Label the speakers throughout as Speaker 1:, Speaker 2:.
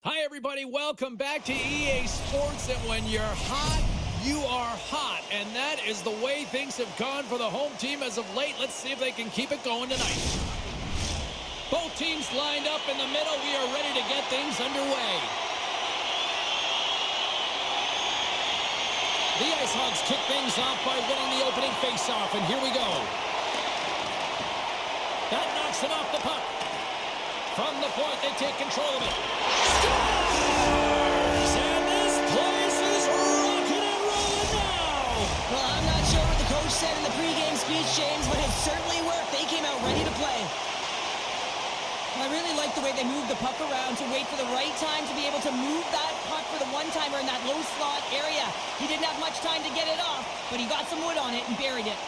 Speaker 1: Hi, everybody. Welcome back to EA Sports. And when you're hot, you are hot. And that is the way things have gone for the home team as of late. Let's see if they can keep it going tonight. Both teams lined up in the middle. We are ready to get things underway. The Ice Hogs kick things off by winning the opening faceoff. And here we go. That knocks it off the puck. From the point, they take control of it. Scores! And this place is rocking and rolling now!
Speaker 2: Well, I'm not sure what the coach said in the pregame speech, James, but it certainly worked. They came out ready to play. I really like the way they moved the puck around to wait for the right time to be able to move that puck for the one-timer in that low slot area. He didn't have much time to get it off, but he got some wood on it and buried it.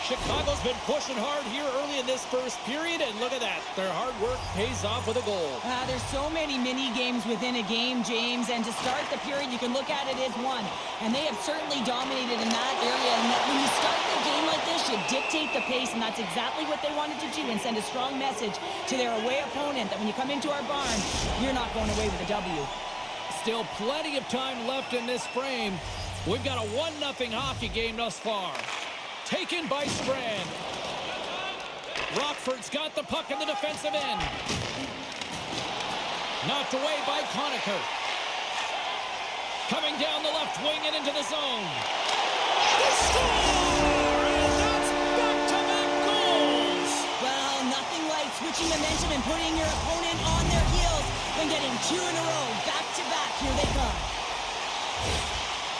Speaker 1: Chicago's been pushing hard here early in this first period, and look at that. Their hard work pays off with a goal.
Speaker 2: There's so many mini games within a game, James, and to start the period, you can look at it as one. And they have certainly dominated in that area. And when you start the game like this, you dictate the pace, and that's exactly what they wanted to do and send a strong message to their away opponent that when you come into our barn, you're not going away with a W.
Speaker 1: Still plenty of time left in this frame. We've got a 1-0 hockey game thus far. Taken by Strand. Rockford's got the puck in the defensive end. Knocked away by Conacher. Coming down the left wing and into the zone. The score! And that's back-to-back goals!
Speaker 2: Well, nothing like switching momentum and putting your opponent on their heels and getting 2 in a row. Back-to-back, here they come.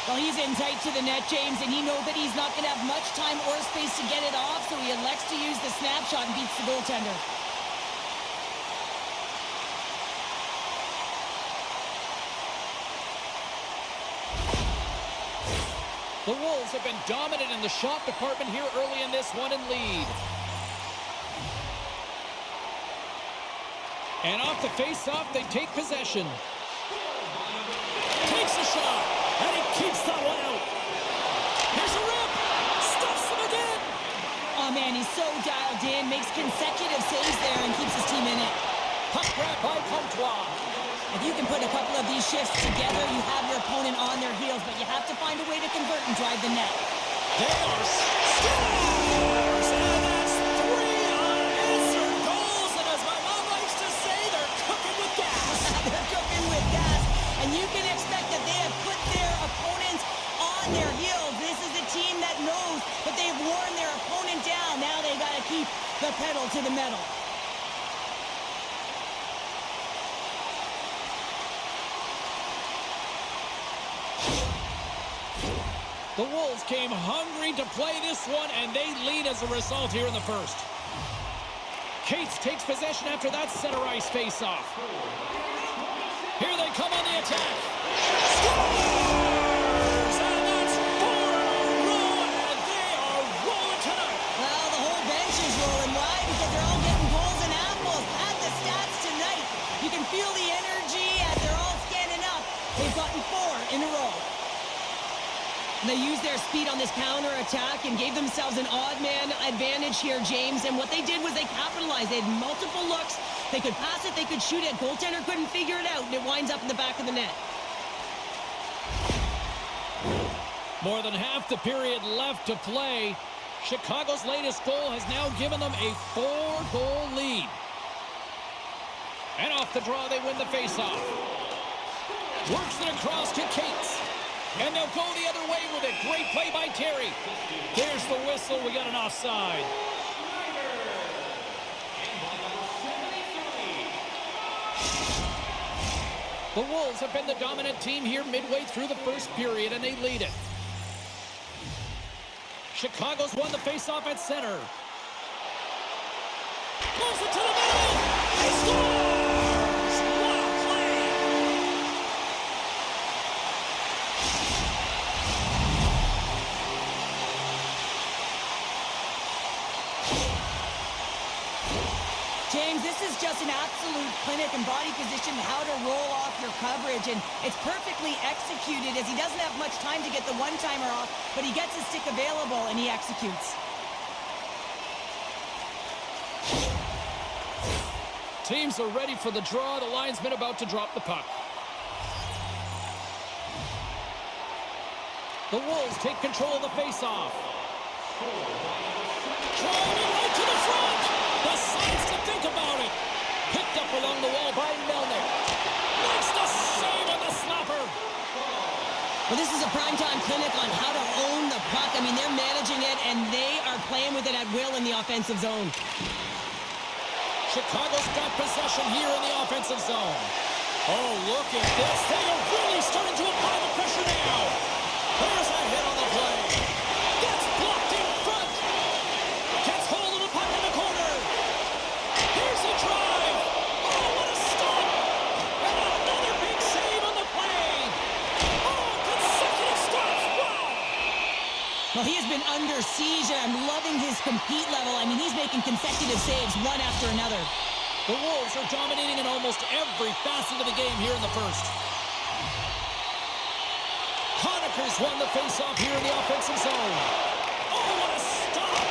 Speaker 2: Well, he's in tight to the net, James, and he knows that he's not going to have much time or space to get it off, so he elects to use the snapshot and beats the goaltender.
Speaker 1: The Wolves have been dominant in the shot department here early in this one and lead. And off the face-off, they take possession. Takes a shot. And he keeps that one out. Here's a rip. Stuffs him again.
Speaker 2: Oh, man, he's so dialed in. Makes consecutive saves there and keeps his team in it.
Speaker 1: Puck grab by Comtois.
Speaker 2: If you can put a couple of these shifts together, you have your opponent on their heels, but you have to find a way to convert and drive the net.
Speaker 1: They are scores. And that's 3 unanswered goals. And as my mom likes to say, they're cooking with gas.
Speaker 2: They're cooking with gas. And you can expect that they have put their opponents on their heels. This is a team that knows that they've worn their opponent down. Now they got to keep the pedal to the metal.
Speaker 1: The Wolves came hungry to play this one, and they lead as a result here in the first. Cates takes possession after that center ice face-off. Here they come on the attack. Scores! And that's 4 in a row, and they are rolling tonight.
Speaker 2: Well, the whole bench is rolling. Why? Because they're all getting goals and apples. Add the stats tonight. You can feel the energy as they're all standing up. They've gotten 4 in a row. And they used their speed on this counter-attack and gave themselves an odd-man advantage here, James. And what they did was they capitalized. They had multiple looks. They could pass it, they could shoot it. Goaltender couldn't figure it out, and it winds up in the back of the net.
Speaker 1: More than half the period left to play. Chicago's latest goal has now given them a 4-goal lead. And off the draw, they win the faceoff. Works it across to Cates. And they'll go the other way with it. Great play by Terry. There's the whistle. We got an offside. The Wolves have been the dominant team here midway through the first period, and they lead it. Chicago's won the faceoff at center. Moves it to the middle. He scores! What a play!
Speaker 2: James, this is just an absolute clinic in body position, how to roll off your coverage, and it's perfectly executed as he doesn't have much time to get the one-timer off, but he gets his stick available and he executes.
Speaker 1: Teams are ready for the draw. The linesman about to drop the puck. The Wolves take control of the faceoff. Driving right to the front. Decides to think about it. Picked up along the wall by Melnick. Makes the save on the slapper.
Speaker 2: Well, this is a primetime clinic on how to own the puck. I mean, they're managing it, and they are playing with it at will in the offensive zone.
Speaker 1: Chicago's got possession here in the offensive zone. Oh, look at this. They are really starting to apply the pressure now. There's a hit on the play. Gets blocked in front. Gets hold of the puck in the corner. Here's a drive. Oh, what a stop. And another big save on the play. Oh, consecutive stops. Wow.
Speaker 2: Well, he has been under siege, and I'm loving his compete level. I mean, he's making consecutive saves one after another.
Speaker 1: The Wolves are dominating in almost every facet of the game here in the first. Conacher's won the faceoff here in the offensive zone. Oh, what a stop!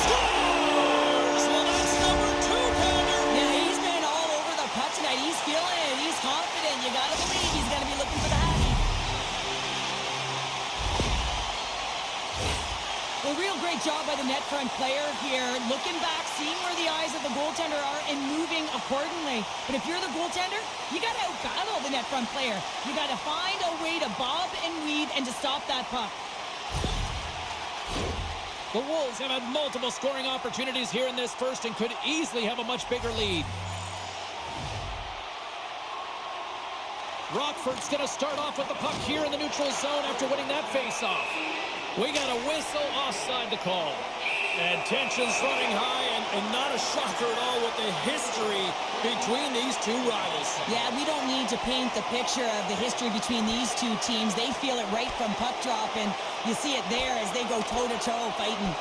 Speaker 1: Scores! Well, that's number 2, Pounder.
Speaker 2: Yeah, he's been all over the puck tonight. He's feeling it. He's confident. You got to believe he's going to be looking for the happy. A real great job by the net front player here, looking back, seeing where the eyes of the goaltender are, and moving accordingly. But if you're the goaltender, you got to out-battle the net front player. You got to find a way to bob and weave and to stop that puck.
Speaker 1: The Wolves have had multiple scoring opportunities here in this first and could easily have a much bigger lead. Rockford's going to start off with the puck here in the neutral zone after winning that faceoff. We got a whistle offside to call. And tension's running high, and not a shocker at all with the history between these two rivals.
Speaker 2: Yeah, we don't need to paint the picture of the history between these two teams. They feel it right from puck drop, and you see it there as they go toe-to-toe fighting.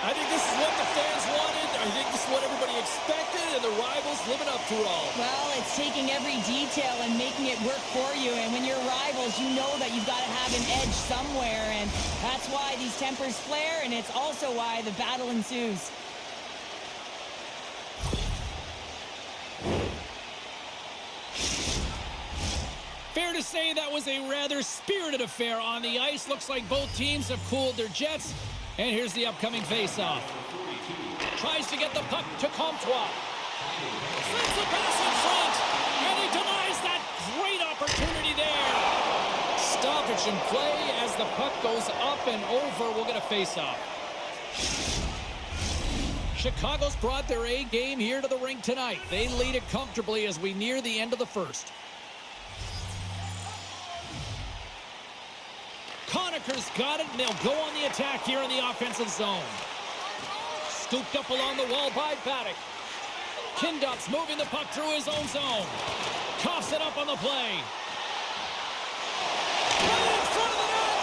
Speaker 1: I think this is what the fans wanted. I think this is what everybody expected, and the rivals living up to it all.
Speaker 2: Well, it's taking every detail and making it work for you. And when you're rivals, you know that you've got to have an edge somewhere. And that's why these tempers flare, and it's also why the battle ensues.
Speaker 1: Fair to say that was a rather spirited affair on the ice. Looks like both teams have cooled their jets. And here's the upcoming face-off. Tries to get the puck to Comtois. Sends the pass in front. And he denies that great opportunity there. Stoppage in play as the puck goes up and over. We'll get a face-off. Chicago's brought their A game here to the rink tonight. They lead it comfortably as we near the end of the first. Conacher's got it, and they'll go on the attack here in the offensive zone. Scooped up along the wall by Paddock. Kindup's moving the puck through his own zone. Coughs it up on the play. Right in front of the net!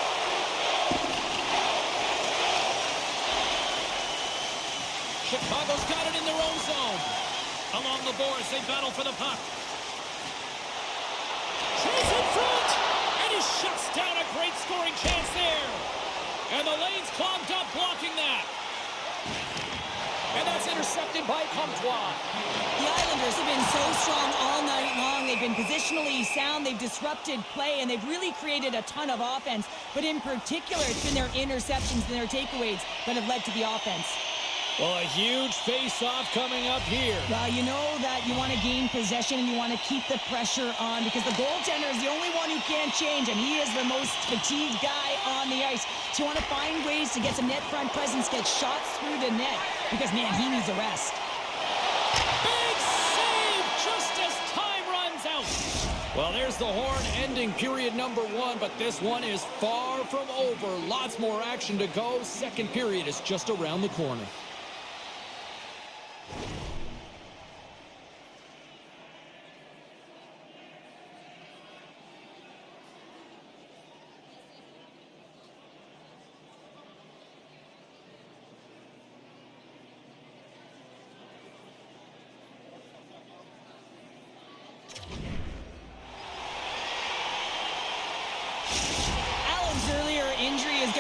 Speaker 1: Chicago's got it in their own zone. Along the boards, they battle for the puck. Chase in front! And he shuts down a great scoring chance there. And the lane's clogged up blocking that. And that's intercepted by Comtois.
Speaker 2: The Islanders have been so strong all night long. They've been positionally sound. They've disrupted play, and they've really created a ton of offense. But in particular, it's been their interceptions and their takeaways that have led to the offense.
Speaker 1: Well, a huge face-off coming up here.
Speaker 2: Well, you know that you want to gain possession and you want to keep the pressure on because the goaltender is the only one who can't change, and he is the most fatigued guy on the ice. So you want to find ways to get some net front presence, get shots through the net because, man, he needs a rest.
Speaker 1: Big save just as time runs out. Well, there's the horn ending period number 1, but this one is far from over. Lots more action to go. Second period is just around the corner.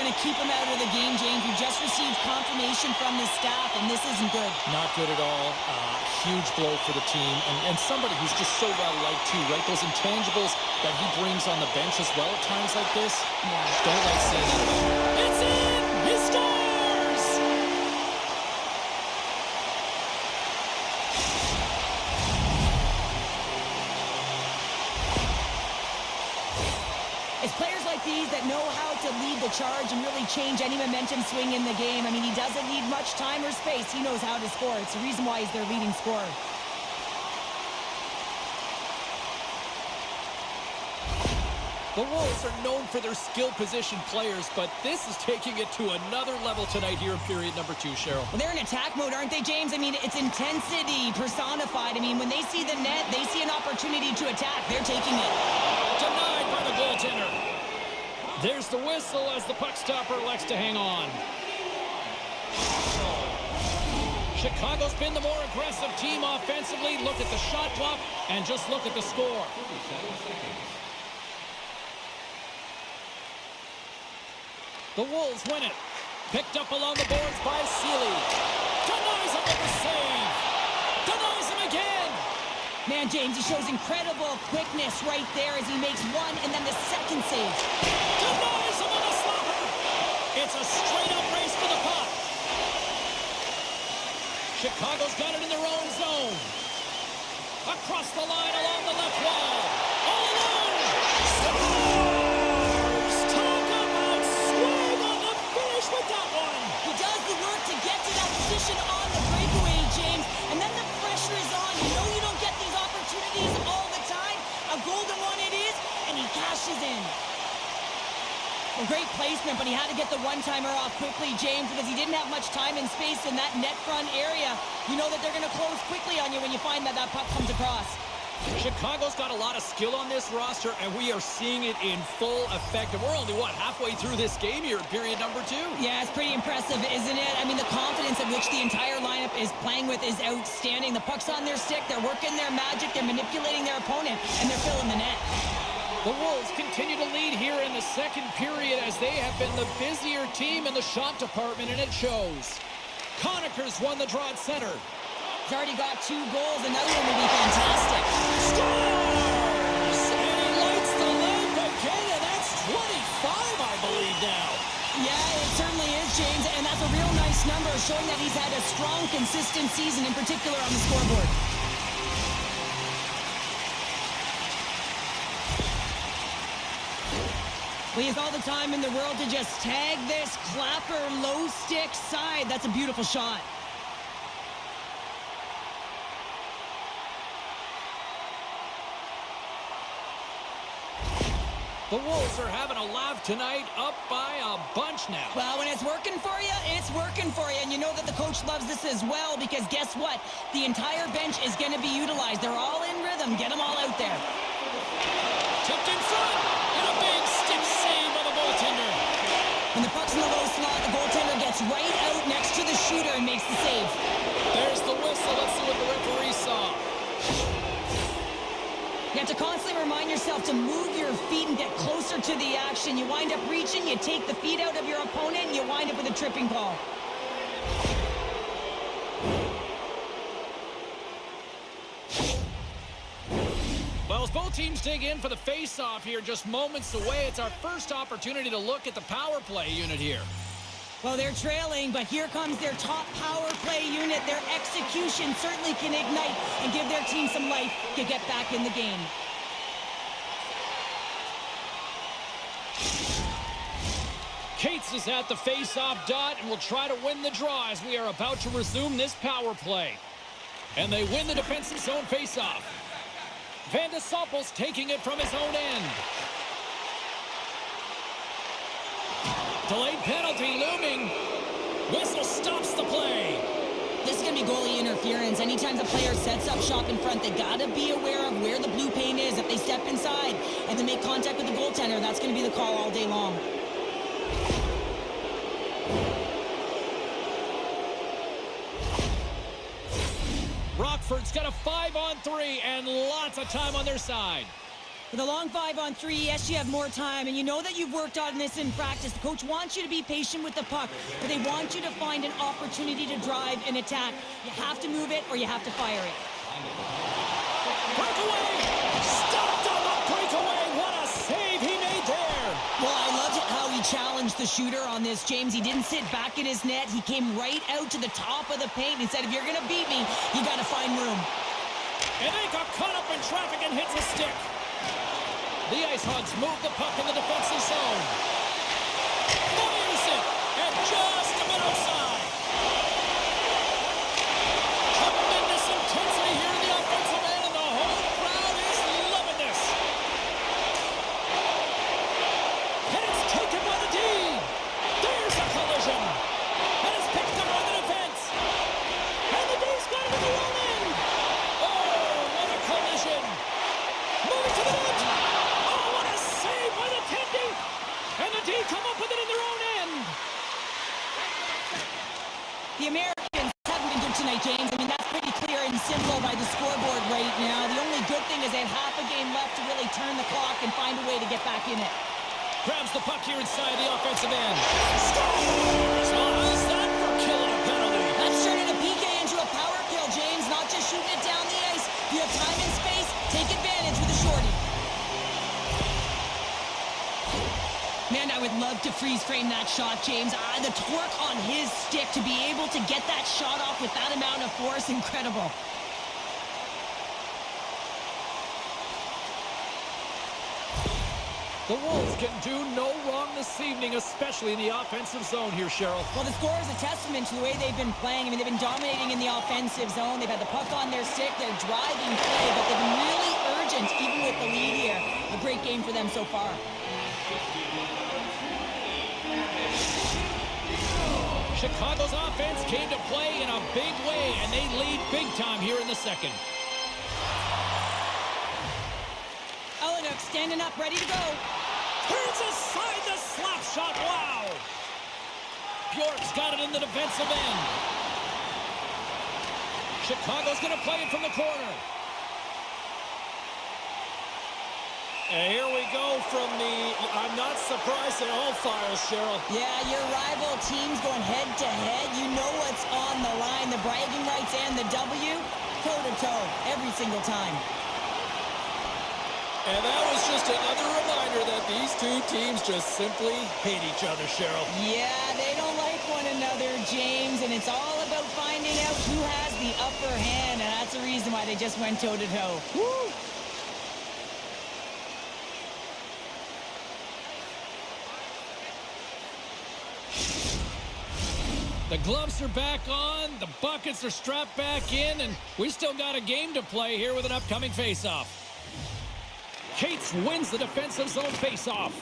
Speaker 2: going to keep him out of the game, James. We just received confirmation from the staff, and this isn't good.
Speaker 1: Not good at all. Huge blow for the team. And somebody who's just so well-liked, too, right? Those intangibles that he brings on the bench as well at times like this. Yeah. Don't like seeing that. It's in! He scores!
Speaker 2: It's players like these that know how to lead the charge and really change any momentum swing in the game. I mean, he doesn't need much time or space. He knows how to score. It's the reason why he's their leading scorer.
Speaker 1: The Wolves are known for their skill position players, but this is taking it to another level tonight here in period number 2, Cheryl.
Speaker 2: Well, they're in attack mode, aren't they, James? I mean, it's intensity personified. I mean, when they see the net, they see an opportunity to attack. They're taking it.
Speaker 1: Denied by the goaltender. There's the whistle as the puck stopper elects to hang on. Chicago's been the more aggressive team offensively. Look at the shot clock and just look at the score. The Wolves win it. Picked up along the boards by Seeley. Denies him with the save. Denies him again.
Speaker 2: Man, James, he shows incredible quickness right there as he makes one and then the second save.
Speaker 1: Denies him with a slapper. It's a straight-up race for the puck. Chicago's got it in their own zone. Across the line along the left wall. All alone. Scores! Talk about swing on the finish with that one.
Speaker 2: He does the work to get to that position on the breakaway, James. And then the pressure is on. You know you don't get these opportunities all the time. A golden one it is, and he cashes in. Well, great placement, but he had to get the one-timer off quickly, James, because he didn't have much time and space in that net front area. You know that they're going to close quickly on you when you find that that puck comes across.
Speaker 1: Chicago's got a lot of skill on this roster, and we are seeing it in full effect. And we're only, halfway through this game here in period number 2?
Speaker 2: Yeah, it's pretty impressive, isn't it? I mean, the confidence at which the entire lineup is playing with is outstanding. The puck's on their stick, they're working their magic, they're manipulating their opponent, and they're filling the net.
Speaker 1: The Wolves continue to lead here in the second period as they have been the busier team in the shot department, and it shows. Conacher's won the draw at center.
Speaker 2: He's already got 2 goals. Another one would be fantastic.
Speaker 1: Scores! And he lights the lamp again, and that's 25, I believe, now.
Speaker 2: Yeah, it certainly is, James, and that's a real nice number, showing that he's had a strong, consistent season, in particular on the scoreboard. Well, he has all the time in the world to just tag this clapper low stick side. That's a beautiful shot.
Speaker 1: The Wolves are having a laugh tonight, up by a bunch now.
Speaker 2: Well, when it's working for you, it's working for you. And you know that the coach loves this as well, because guess what? The entire bench is going to be utilized. They're all in rhythm. Get them all out there.
Speaker 1: Tipped in front, and a big stick save by the goaltender.
Speaker 2: When the puck's in the low slot, the goaltender gets right out next to the shooter and makes the save.
Speaker 1: There's the whistle. Let's see what the referee saw.
Speaker 2: You have to constantly remind yourself to move your feet and get closer to the action. You wind up reaching, you take the feet out of your opponent, and you wind up with a tripping call.
Speaker 1: Well, as both teams dig in for the face-off here, just moments away, it's our first opportunity to look at the power play unit here.
Speaker 2: Well, they're trailing, but here comes their top power play unit. Their execution certainly can ignite and give their team some life to get back in the game.
Speaker 1: Cates is at the face-off dot and will try to win the draw as we are about to resume this power play. And they win the defensive zone face-off. Van de Soppel's taking it from his own end. Delayed penalty looming. Whistle stops the play.
Speaker 2: This is going to be goalie interference. Anytime the player sets up shop in front, they got to be aware of where the blue paint is. If they step inside and they make contact with the goaltender, that's going to be the call all day long.
Speaker 1: Rockford's got a 5-on-3 and lots of time on their side.
Speaker 2: With a long 5-on-3, yes, you have more time, and you know that you've worked on this in practice. The coach wants you to be patient with the puck, but they want you to find an opportunity to drive and attack. You have to move it or you have to fire it.
Speaker 1: Breakaway! Stopped on the breakaway! What a save he made there!
Speaker 2: Well, I loved how he challenged the shooter on this, James. He didn't sit back in his net. He came right out to the top of the paint and said, if you're going to beat me, you got to find room.
Speaker 1: And they got caught up in traffic and hits a stick. The Ice Hogs move the puck in the defensive zone. Fires it, and just a bit outside. Tremendous intensity here in the offensive end, and the whole crowd is loving this. And it's taken by the D. There's a collision. And it's picked up by the defense. And the D's got it in the own end. Oh, what a collision. Moving to the net. And the D come up with it in their own end.
Speaker 2: The Americans haven't been good tonight, James. I mean, that's pretty clear and simple by the scoreboard right now. The only good thing is they have half a game left to really turn the clock and find a way to get back in it.
Speaker 1: Grabs the puck here inside the offensive end. Scores! Oh, how's that for killing a penalty?
Speaker 2: That's turning a PK into a power kill, James. Not just shooting it down the ice. If you have time and space, take advantage with a shorty. Man, I would love to freeze frame that shot, James. The torque on his stick to be able to get that shot off with that amount of force, incredible.
Speaker 1: The Wolves can do no wrong this evening, especially in the offensive zone here, Cheryl.
Speaker 2: Well, the score is a testament to the way they've been playing. I mean, they've been dominating in the offensive zone. They've had the puck on their stick. They're driving play, but they've been really urgent, even with the lead here. A great game for them so far.
Speaker 1: Chicago's offense came to play in a big way, and they lead big time here in the second.
Speaker 2: Ellenuk standing up, ready to go.
Speaker 1: Turns aside the slap shot. Wow! Bjork's got it in the defensive end. Chicago's going to play it from the corner. And here we go from the, I'm not surprised at all files, Cheryl.
Speaker 2: Yeah, your rival teams going head-to-head. You know what's on the line. The bragging rights and the W, toe-to-toe, every single time.
Speaker 1: And that was just another reminder that these two teams just simply hate each other, Cheryl.
Speaker 2: Yeah, they don't like one another, James, and it's all about finding out who has the upper hand, and that's the reason why they just went toe-to-toe. Woo!
Speaker 1: The gloves are back on, the buckets are strapped back in, and we still got a game to play here with an upcoming face-off. Cates wins the defensive zone face-off.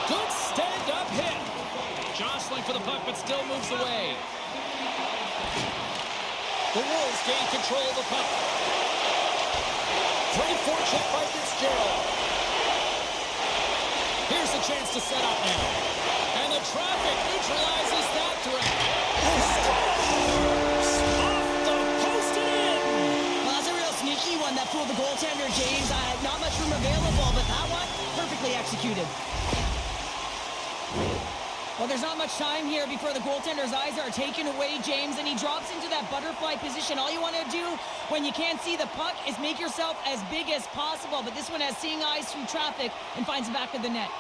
Speaker 1: Good stand-up hit. Jostling for the puck, but still moves away. The Wolves gain control of the puck. Great forecheck by Fitzgerald. Here's a chance to set up now. And the traffic neutralizes that threat. Scores! Off the post and in!
Speaker 2: Well, that's a real sneaky one that fooled the goaltender, James. Not much room available, but that one, perfectly executed. Well, there's not much time here before the goaltender's eyes are taken away, James, and he drops into that butterfly position. All you want to do when you can't see the puck is make yourself as big as possible, but this one has seeing eyes through traffic and finds the back of the net.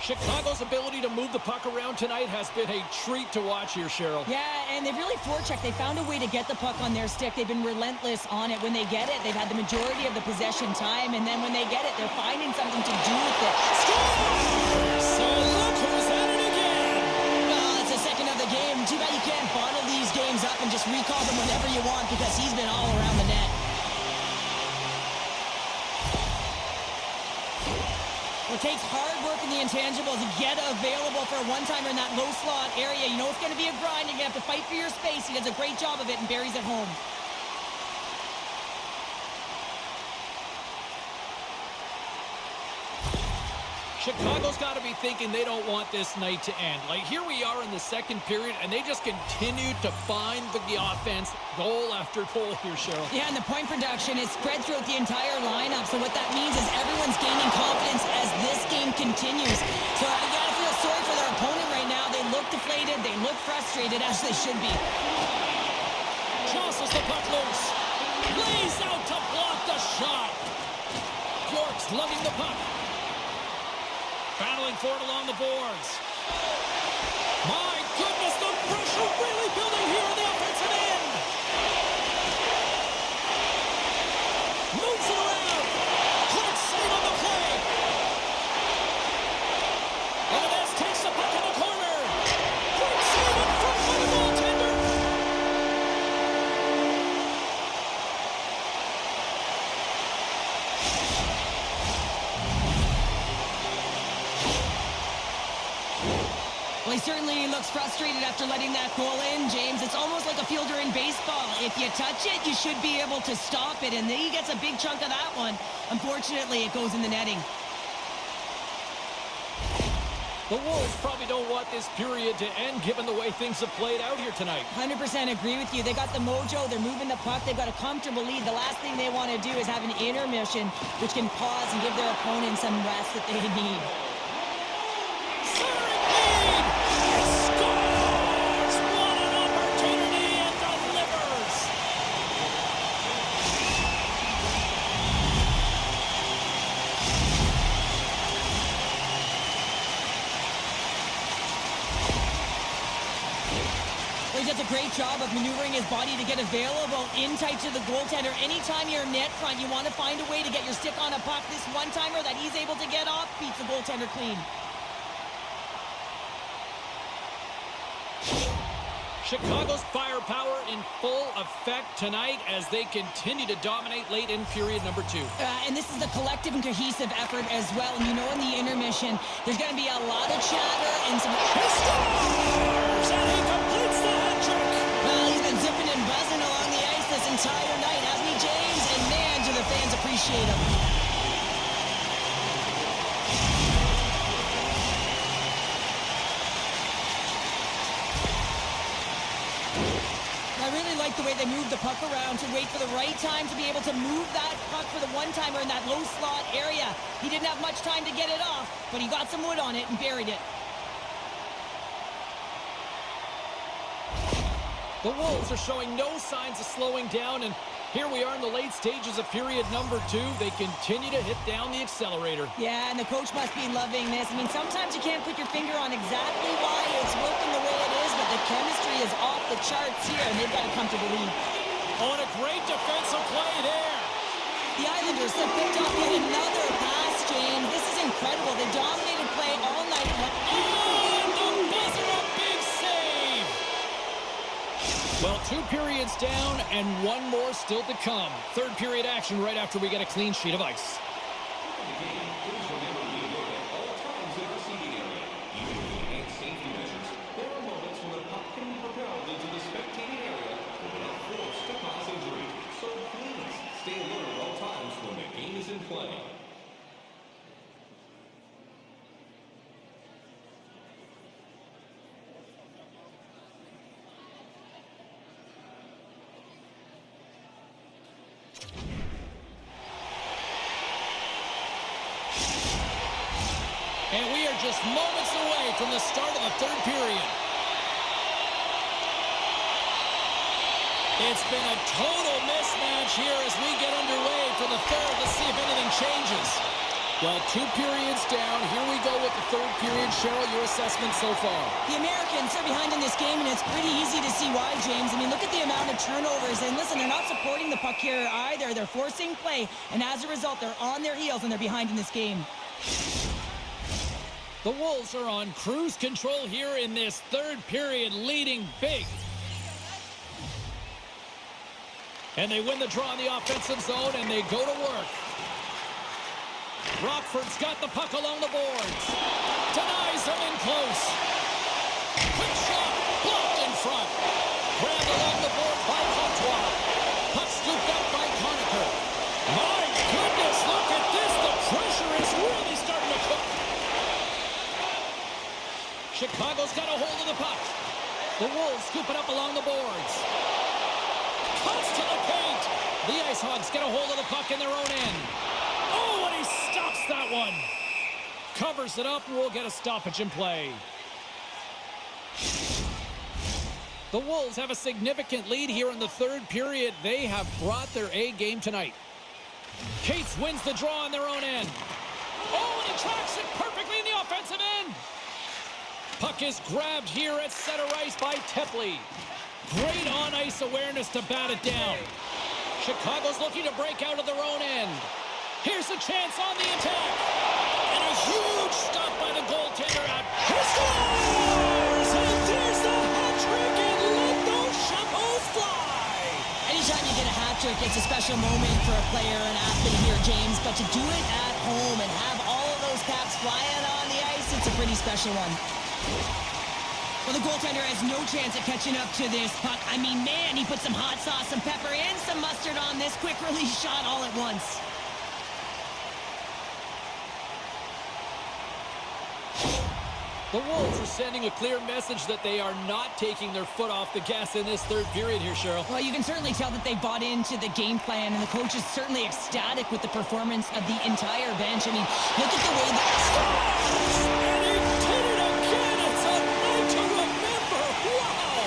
Speaker 1: Chicago's ability to move the puck around tonight has been a treat to watch here, Cheryl.
Speaker 2: Yeah, and they've really forechecked. They found a way to get the puck on their stick. They've been relentless on it. When they get it, they've had the majority of the possession time, and then when they get it, they're finding something to do with it.
Speaker 1: Scores! So look who's at it again!
Speaker 2: Well, it's the second of the game. Too bad you can't bottle these games up and just recall them whenever you want, because he's been all around the net. It takes hard work in the intangibles to get available for a one-timer in that low slot area. You know it's going to be a grind. You're going to have to fight for your space. He does a great job of it and buries it home.
Speaker 1: Chicago's got to be thinking they don't want this night to end. Like, here we are in the second period, and they just continue to find the offense goal after goal here, Cheryl.
Speaker 2: Yeah, and the point production is spread throughout the entire lineup. So what that means is everyone's gaining confidence as this game continues. So I got to feel sorry for their opponent right now. They look deflated. They look frustrated, as they should be.
Speaker 1: Jostles the puck loose. Lays out to block the shot. York's lugging the puck. Battling for it along the boards. My goodness, the pressure really building here in the offensive end. Moves it around. Quick save on the play. And this takes the puck in the corner. Quick save in front by the goaltender.
Speaker 2: Well, he certainly looks frustrated after letting that goal in, James. It's almost like a fielder in baseball. If you touch it, you should be able to stop it, and he gets a big chunk of that one. Unfortunately, it goes in the netting.
Speaker 1: The Wolves probably don't want this period to end given the way things have played out here tonight.
Speaker 2: 100% agree with you. They got the mojo. They're moving the puck. They've got a comfortable lead. The last thing they want to do is have an intermission, which can pause and give their opponent some rest that they need. He does a great job of maneuvering his body to get available in tight to the goaltender. Anytime you're net front, you want to find a way to get your stick on a puck. This one-timer that he's able to get off beats the goaltender clean.
Speaker 1: Chicago's firepower in full effect tonight as they continue to dominate late in period number 2.
Speaker 2: And this is a collective and cohesive effort as well. And you know, in the intermission, there's going to be a lot of chatter and some...
Speaker 1: He scores! And he completes the hat trick!
Speaker 2: Well, he's been zipping and buzzing along the ice this entire night, hasn't he, James? And man, do the fans appreciate him. I really like the way they move the puck around to wait for the right time to be able to move that puck for the one-timer in that low slot area. He didn't have much time to get it off, but he got some wood on it and buried it.
Speaker 1: The Wolves are showing no signs of slowing down, and here we are in the late stages of period number 2. They continue to hit down the accelerator.
Speaker 2: Yeah, and the coach must be loving this. I mean, sometimes you can't put your finger on exactly why it's working the way it is, but the chemistry is off the charts here, and they've got a comfortable lead.
Speaker 1: Oh, and a great defensive play there.
Speaker 2: The Islanders have picked up yet another pass, James. This is incredible. They dominated play all night.
Speaker 1: And the buzzer, a big save. Well, 2 periods down and 1 more still to come. Third period action right after we get a clean sheet of ice. And we are just moments away from the start of the third period. It's been a total mismatch here as we get underway for the third. Let's see if anything changes. Well, 2 periods down. Here we go with the third period. Cheryl, your assessment so far?
Speaker 2: The Americans are behind in this game, and it's pretty easy to see why, James. I mean, look at the amount of turnovers. And listen, they're not supporting the puck here either. They're forcing play, and as a result, they're on their heels, and they're behind in this game.
Speaker 1: The Wolves are on cruise control here in this third period, leading big. And they win the draw in the offensive zone, and they go to work. Rockford's got the puck along the boards. Denies him in close. Quick shot, blocked in front. Grabbed along the board by Courtois. Puck scooped up by Conacher. My goodness, look at this. The pressure is really starting to cook. Chicago's got a hold of the puck. The Wolves scoop it up along the boards. Cuts to the paint. The Ice Hogs get a hold of the puck in their own end. Oh, and he stops that one. Covers it up, and we'll get a stoppage in play. The Wolves have a significant lead here in the third period. They have brought their A game tonight. Cates wins the draw on their own end. Oh, and he tracks it perfectly in the offensive end. Puck is grabbed here at center ice by Tepley. Great on-ice awareness to bat it down. Chicago's looking to break out of their own end. Here's a chance on the attack. And a huge stop by the goaltender out. He scores! And there's the hat trick, and let those chapeaus fly!
Speaker 2: Anytime you get a hat trick, it's a special moment for a player, an athlete here, James. But to do it at home and have all of those caps flying on the ice, it's a pretty special one. Well, the goaltender has no chance at catching up to this puck. I mean, man, he put some hot sauce, some pepper, and some mustard on this quick release shot all at once.
Speaker 1: The Wolves are sending a clear message that they are not taking their foot off the gas in this third period here, Cheryl.
Speaker 2: Well, you can certainly tell that they bought into the game plan, and the coach is certainly ecstatic with the performance of the entire bench. I mean, look at the way that...
Speaker 1: And he did it again! It's a night to remember! Wow!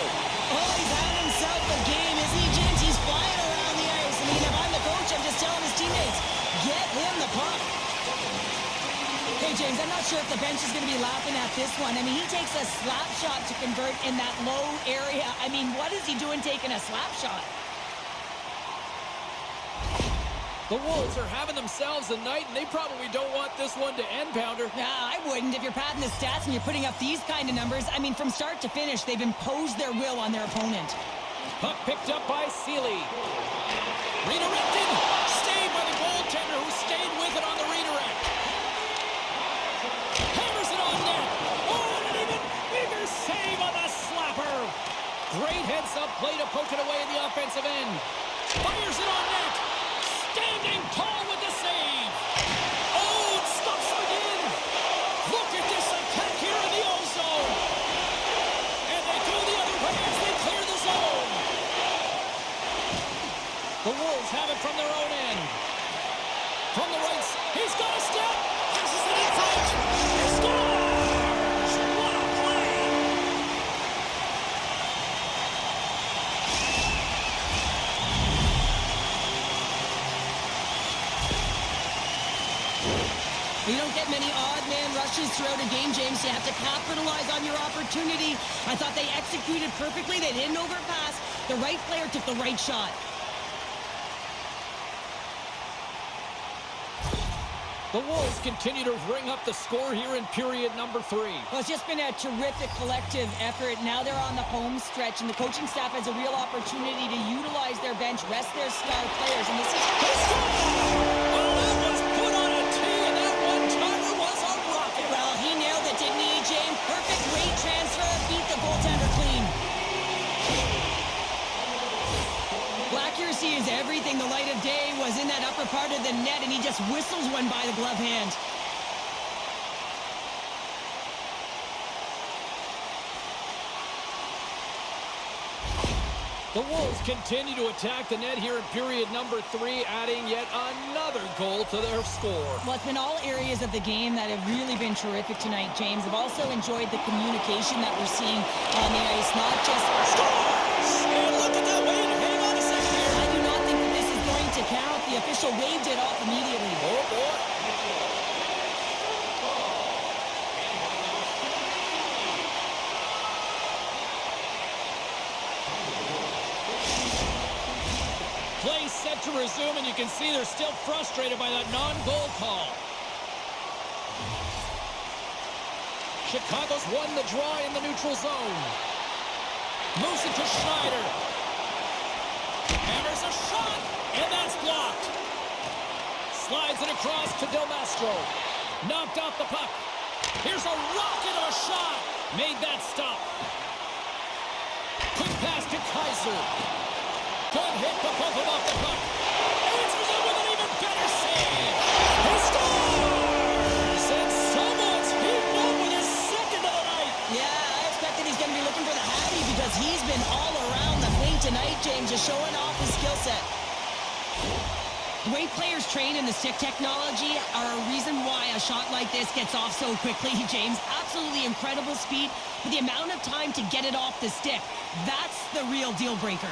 Speaker 2: Oh, he's had himself a game, isn't he, James? He's flying around the ice. I mean, if I'm the coach, I'm just telling his teammates, get him the puck. Hey, James, I'm not sure if the bench is going to be laughing at this one. I mean, he takes a slap shot to convert in that low area. I mean, what is he doing taking a slap shot?
Speaker 1: The Wolves are having themselves a night, and they probably don't want this one to end, Pounder.
Speaker 2: Nah, I wouldn't. If you're padding the stats and you're putting up these kind of numbers, I mean, from start to finish, they've imposed their will on their opponent.
Speaker 1: Puck picked up by Seeley. Redirected. Stayed by the goaltender, who stayed with it on the redirect. Hammers it on net. Oh, and an even bigger save on the slapper. Great heads-up play to poke it away in the offensive end. Fires it on net. Standing tall with the save. Oh, it stops him again. Look at this attack here in the O-zone. And they go the other way as they clear the zone. The Wolves have it from their own end. From the right, he's got a step. This is an inside. He scores! What a play!
Speaker 2: You don't get many odd man rushes throughout a game, James. You have to capitalize on your opportunity. I thought they executed perfectly. They didn't overpass. The right player took the right shot.
Speaker 1: The Wolves continue to ring up the score here in period number 3.
Speaker 2: Well, it's just been a terrific collective effort. Now they're on the home stretch, and the coaching staff has a real opportunity to utilize their bench, rest their star players, and this is...
Speaker 1: Oh, that was put on a tee, and that one-timer was a rocket.
Speaker 2: Well, he nailed it, didn't he, James? Perfect weight transfer, beat the goaltender clean. Well, accuracy is everything. The light of day was in that upper part of the net, and he just whistles one by the glove hand.
Speaker 1: The Wolves continue to attack the net here in period number 3, adding yet another goal to their score.
Speaker 2: Well, it's been all areas of the game that have really been terrific tonight, James. I've also enjoyed the communication that we're seeing on the ice, not just...
Speaker 1: Scores! And look at that win. Hang on a second here.
Speaker 2: I do not think that this is going to count. The official waved it off immediately.
Speaker 1: Oh, boy. Play set to resume, and you can see they're still frustrated by that non-goal call. Chicago's won the draw in the neutral zone. Moves it to Schneider. Hammers a shot, and that's blocked. Slides it across to Del Mastro. Knocked off the puck. Here's a rocket of a shot. Made that stop. Quick pass to Kaiser. Good hit to poke him off the puck. Answers it with an even better save. He scores! And someone's heating up with his second of the night.
Speaker 2: Yeah, trained in the stick technology are a reason why a shot like this gets off so quickly, James. Absolutely incredible speed, but the amount of time to get it off the stick, that's the real deal breaker.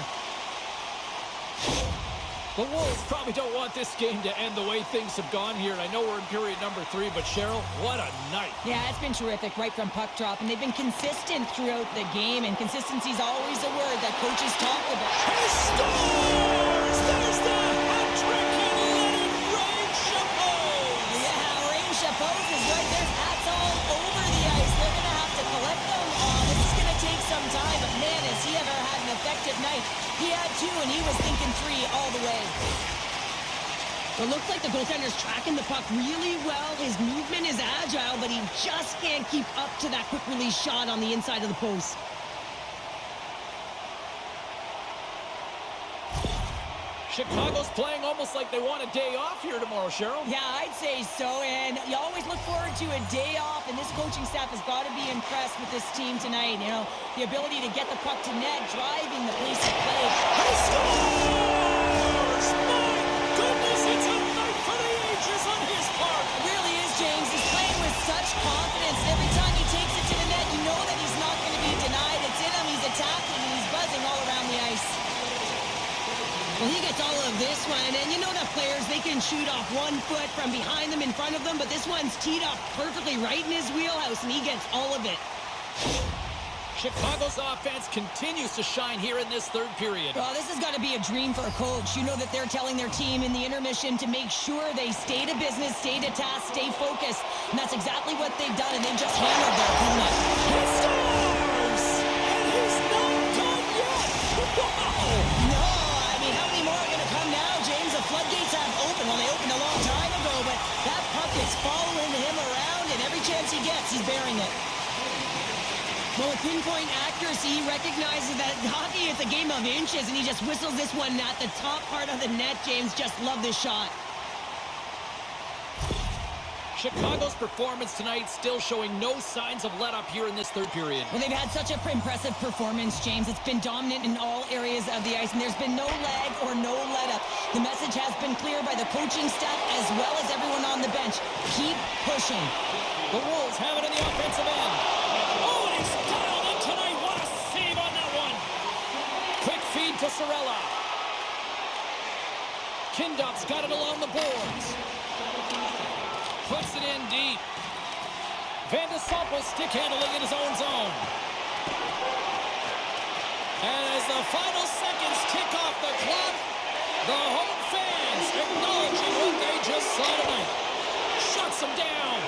Speaker 1: The Wolves probably don't want this game to end the way things have gone here. I know we're in period number 3, but Cheryl, what a night.
Speaker 2: Yeah, it's been terrific right from puck drop, and they've been consistent throughout the game, and consistency is always a word that coaches talk about.
Speaker 1: He scores! There's the hat trick, and let it rain Chapeau!
Speaker 2: Yeah, Rain Chapeau is right there. Hats all over the ice. They're going to have to collect them. This is going to take some time, but man, has he ever had an effective night. He had 2, and he was thinking 3 all the way. It looks like the goaltender's tracking the puck really well. His movement is agile, but he just can't keep up to that quick release shot on the inside of the post.
Speaker 1: Chicago's playing almost like they want a day off here tomorrow, Cheryl.
Speaker 2: Yeah, I'd say so, and you always look forward to a day off, and this coaching staff has got to be impressed with this team tonight. You know, the ability to get the puck to net, driving the pace of play.
Speaker 1: He scores! My goodness, it's a night for the ages on his part.
Speaker 2: It really is, James. He's playing with such confidence. Every time he takes it to the net, you know that he's not going to be denied. It's in him, he's attacking, and he's buzzing all around the ice. Well, he gets all of this one, and you know that players, they can shoot off 1 foot from behind them, in front of them, but this one's teed up perfectly right in his wheelhouse, and he gets all of it.
Speaker 1: Chicago's offense continues to shine here in this third period.
Speaker 2: Well, this has got to be a dream for a coach. You know that they're telling their team in the intermission to make sure they stay to business, stay to task, stay focused, and that's exactly what they've done, and they've just hammered their opponent.
Speaker 1: He scores! And he's not done yet! Wow!
Speaker 2: No! How many more are going to come now, James? The floodgates have opened. Well, they opened a long time ago, but that puck is following him around, and every chance he gets, he's bearing it. Well, with pinpoint accuracy, he recognizes that hockey is a game of inches, and he just whistles this one at the top part of the net, James. Just love this shot.
Speaker 1: Chicago's performance tonight still showing no signs of let-up here in this third period.
Speaker 2: Well, they've had such an impressive performance, James. It's been dominant in all areas of the ice, and there's been no lag or no let-up. The message has been clear by the coaching staff as well as everyone on the bench. Keep pushing.
Speaker 1: The Wolves have it in the offensive end. Oh, and he's dialed in tonight. What a save on that one. Quick feed to Sorella. Kindup's got it along the boards. Puts it in deep. Van de Sample stick handling in his own zone. And as the final seconds tick off the clock, the home fans acknowledging what they just saw tonight. Shuts them down.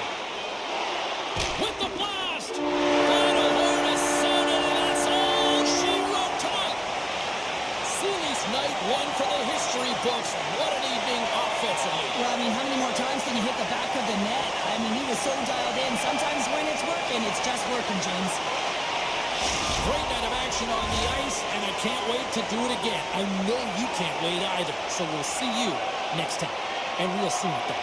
Speaker 1: With the blast. Final horn is sounded, and that's all she wrote tonight. Seeley's night one for the history books. What an evening offensively.
Speaker 2: Well, I mean, how many more times can you hit the back of the net? I mean, he was so dialed in. Sometimes when it's working, it's just working, James.
Speaker 1: Great night of action on the ice, and I can't wait to do it again. I know you can't wait either. So we'll see you next time. And real soon at that.